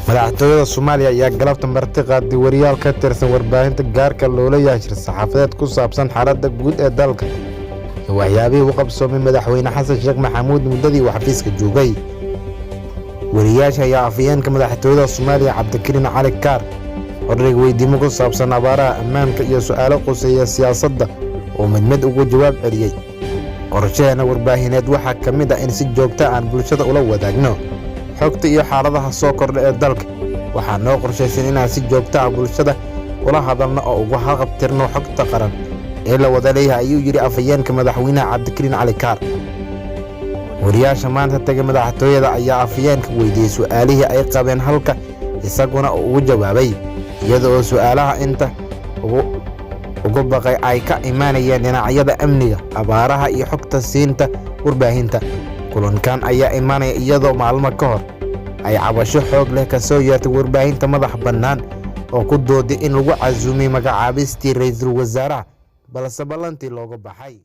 madaxtooyada Soomaaliya ayaa galabta marti qaaday wariyaal ka tirsan warbaahinta gaarka loo leeyahay saxaafadeed ku saabsan xaaladda guud ee dalka iyo waxyaabihii uu qabsoomay madaxweyne xasan sheekh maxamuud muddadii uu xafiiska joogay. wariyaasha ayaa afhayeenka madaxtooyada Soomaaliya Cabdikariin Cali Kaar hordhig weydiimo ku saabsan abaaraha, ammaanka iyo su'aalo quseeya siyaasadda oo mid ugu jawaab celiyay. qorshaheena warbaahineed waxaa ka mid ah in si joogto ah aan bulshada ula wadaagno xogta iyo xaaladaha soo kordha ee dalka. waxaa noo qorshaysan inaan si joogto ah bulshada ula hadalno oo uga haqabtirno xogta qaran ee la wada leeyahay, ayuu yidhi afhayeenka madaxweynaha Cabdikariin Cali Kaar. wariyaasha maanta tagay madaxtooyada ayaa afhayeenka weydiiyey su'aalihii ay qabeen, halka isaguna ugu jawaabay iyada oo su'aalaha inta ugu baqay ay ka imaanayeen dhinacyada amniga, abaaraha iyo xogta siinta warbaahinta. kulankan ayaa imaanaya iyadoo maalmo ka hor ay cabasho xoog leh ka soo yeertay warbaahinta madax bannaan oo ku dooday in lagu casuumay magacaabistii ra'iisul wasaaraha balse ballantii looga baxay.